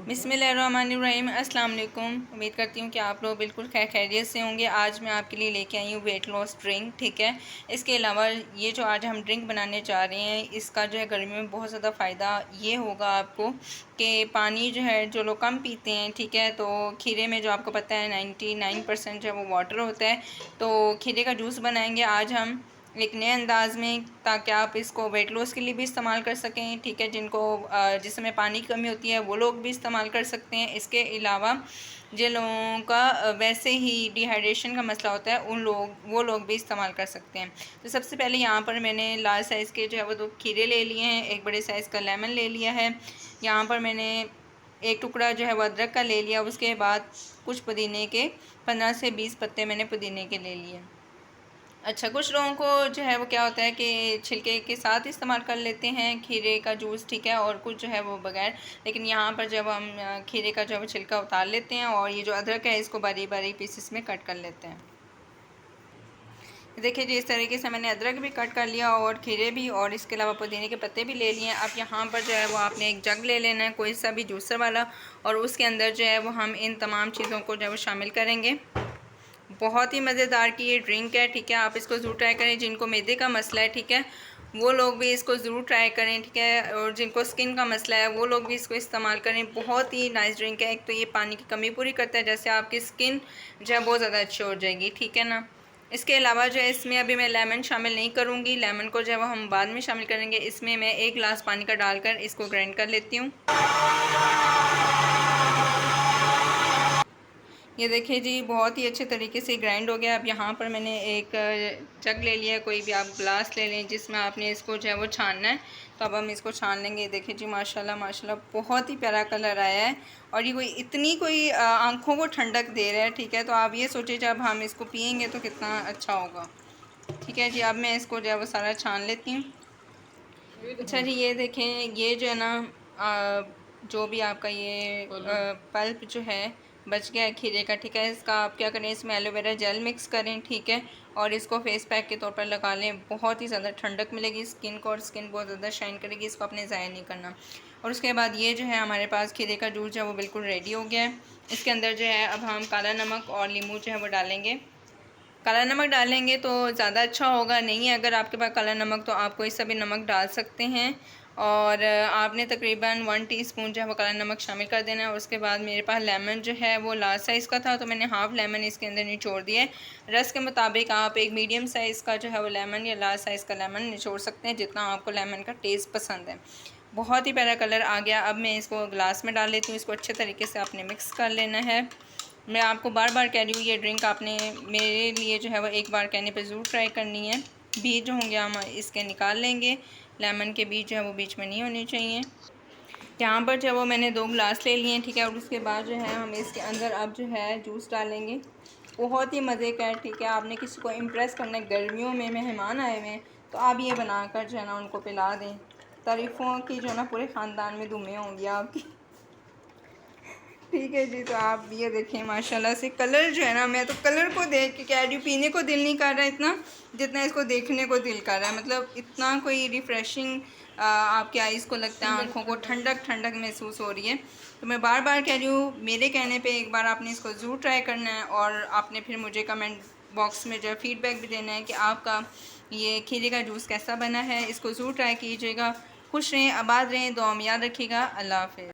बिस्मिल्लाहिर्रहमानिर्रहीम। अस्सलाम वालेकुम। उम्मीद करती हूँ कि आप लोग बिल्कुल खैर खैरियत से होंगे। आज मैं आपके लिए लेके आई हूँ वेट लॉस ड्रिंक, ठीक है। इसके अलावा ये जो आज हम ड्रिंक बनाने जा रहे हैं, इसका जो है गर्मी में बहुत ज़्यादा फ़ायदा ये होगा आपको कि पानी जो है जो लोग कम पीते हैं, ठीक है, तो खीरे में जो आपको पता है 99% जो है वो वाटर होता है। तो खीरे का जूस बनाएँगे आज हम एक नए अंदाज़ में, ताकि आप इसको वेट लॉस के लिए भी इस्तेमाल कर सकें, ठीक है। जिनको जिसमें पानी की कमी होती है वो लोग भी इस्तेमाल कर सकते हैं। इसके अलावा जिन लोगों का वैसे ही डिहाइड्रेशन का मसला होता है वो लोग भी इस्तेमाल कर सकते हैं। तो सबसे पहले यहाँ पर मैंने लार्ज साइज़ के जो है वो 2 खीरे ले लिए हैं, एक बड़े साइज़ का लेमन ले लिया है। यहाँ पर मैंने एक टुकड़ा जो है वो अदरक का ले लिया। उसके बाद कुछ पुदीने के 15 से 20 पत्ते मैंने पुदीने के ले लिए। अच्छा, कुछ लोगों को जो है वो क्या होता है कि छिलके के साथ इस्तेमाल कर लेते हैं खीरे का जूस, ठीक है, और कुछ जो है वो बगैर। लेकिन यहाँ पर जब हम खीरे का जो है वो छिलका उतार लेते हैं और ये जो अदरक है इसको बारीक बारीक पीसेस में कट कर लेते हैं। देखिए जी, इस तरीके से मैंने अदरक भी कट कर लिया और खीरे भी, और इसके अलावा पुदीने के पत्ते भी ले लिए। अब यहाँ पर जो है वो आपने एक जग ले लेना है, कोई सा भी जूसर वाला, और उसके अंदर जो है वो हम इन तमाम चीज़ों को जो है वो शामिल करेंगे। बहुत ही मज़ेदार की ये ड्रिंक है, ठीक है। आप इसको ज़रूर ट्राई करें। जिनको मैदे का मसला है, ठीक है, वो लोग भी इसको ज़रूर ट्राई करें, ठीक है। और जिनको स्किन का मसला है वो लोग भी इसको इस्तेमाल करें। बहुत ही नाइस ड्रिंक है। एक तो ये पानी की कमी पूरी करता है, जैसे आपकी स्किन जो है बहुत ज़्यादा अच्छी हो जाएगी, ठीक है ना। इसके अलावा जो है इसमें अभी मैं लेमन शामिल नहीं करूँगी, लेमन को जो है वो हम बाद में शामिल करेंगे। इसमें मैं 1 गिलास पानी का डालकर इसको ग्राइंड कर लेती हूँ। ये देखिए जी, बहुत ही अच्छे तरीके से ग्राइंड हो गया। अब यहाँ पर मैंने एक जग ले लिया, कोई भी आप ग्लास ले लें जिसमें आपने इसको जो है वो छानना है। तो अब हम इसको छान लेंगे। देखिए जी, माशाल्लाह माशाल्लाह बहुत ही प्यारा कलर आया है, और ये कोई आँखों को ठंडक दे रहा है, ठीक है। तो आप ये सोचिए जब हम इसको पियेंगे तो कितना अच्छा होगा, ठीक है जी। अब मैं इसको जो है वो सारा छान लेती हूँ। अच्छा जी, ये देखें, ये जो है ना जो भी आपका ये पल्प जो है बच गया है खीरे का, ठीक है। इसका आप क्या करें, इसमें एलोवेरा जेल मिक्स करें, ठीक है, और इसको फेस पैक के तौर पर लगा लें। बहुत ही ज़्यादा ठंडक मिलेगी स्किन को, और स्किन बहुत ज़्यादा शाइन करेगी। इसको आपने ज़ाया नहीं करना। और उसके बाद ये जो है हमारे पास खीरे का जूस जो है वो बिल्कुल रेडी हो गया है। इसके अंदर जो है अब हम काला नमक और नींबू जो है वो डालेंगे। काला नमक डालेंगे तो ज़्यादा अच्छा होगा। नहीं है अगर आपके पास काला नमक, तो आप कोई सा भी नमक डाल सकते हैं। और आपने तकरीबन 1 टीस्पून जो है वो काला नमक शामिल कर देना है। और उसके बाद मेरे पास लेमन जो है वो लार्ज साइज़ का था, तो मैंने हाफ़ लेमन इसके अंदर निचोड़ दिया है। रस के मुताबिक आप एक मीडियम साइज़ का जो है वो लेमन या लार्ज साइज़ का लेमन निचोड़ सकते हैं, जितना आपको लेमन का टेस्ट पसंद है। बहुत ही प्यारा कलर आ गया। अब मैं इसको ग्लास में डाल लेती हूँ। इसको अच्छे तरीके से आपने मिक्स कर लेना है। मैं आपको बार बार कह रही हूँ, ये ड्रिंक आपने मेरे लिए जो है वो एक बार कहने पे ज़रूर ट्राई करनी है। बीज जो होंगे हम इसके निकाल लेंगे। लेमन के बीज जो है वो बीच में नहीं होने चाहिए। यहाँ पर जो है वो मैंने 2 गिलास ले लिए हैं, ठीक है। और उसके बाद जो है हम इसके अंदर अब जो है जूस डालेंगे। बहुत ही मज़े का है, ठीक है। आपने किसी को इम्प्रेस करना है, गर्मियों में मेहमान आए हुए हैं, तो आप ये बनाकर जो है ना उनको पिला दें। तारीफ़ों की जो है ना पूरे ख़ानदान में धूमें होंगी आपकी, ठीक है जी। तो आप ये देखें, माशाल्लाह से कलर जो है ना, मैं तो कलर को देख के कह रही हूँ, पीने को दिल नहीं कर रहा है इतना, जितना इसको देखने को दिल कर रहा है। मतलब इतना कोई रिफ़्रेशिंग आपके आइज़ को लगता है, आँखों को ठंडक ठंडक महसूस हो रही है। तो मैं बार बार कह रही हूँ, मेरे कहने पे एक बार आपने इसको ज़रूर ट्राई करना है, और आपने फिर मुझे कमेंट बॉक्स में जो है फ़ीडबैक भी देना है कि आपका ये खीरे का जूस कैसा बना है। इसको ज़रूर ट्राई कीजिएगा। खुश रहें, आबाद रहें, दुआ में याद रखिएगा। अल्लाह हाफ़िज़।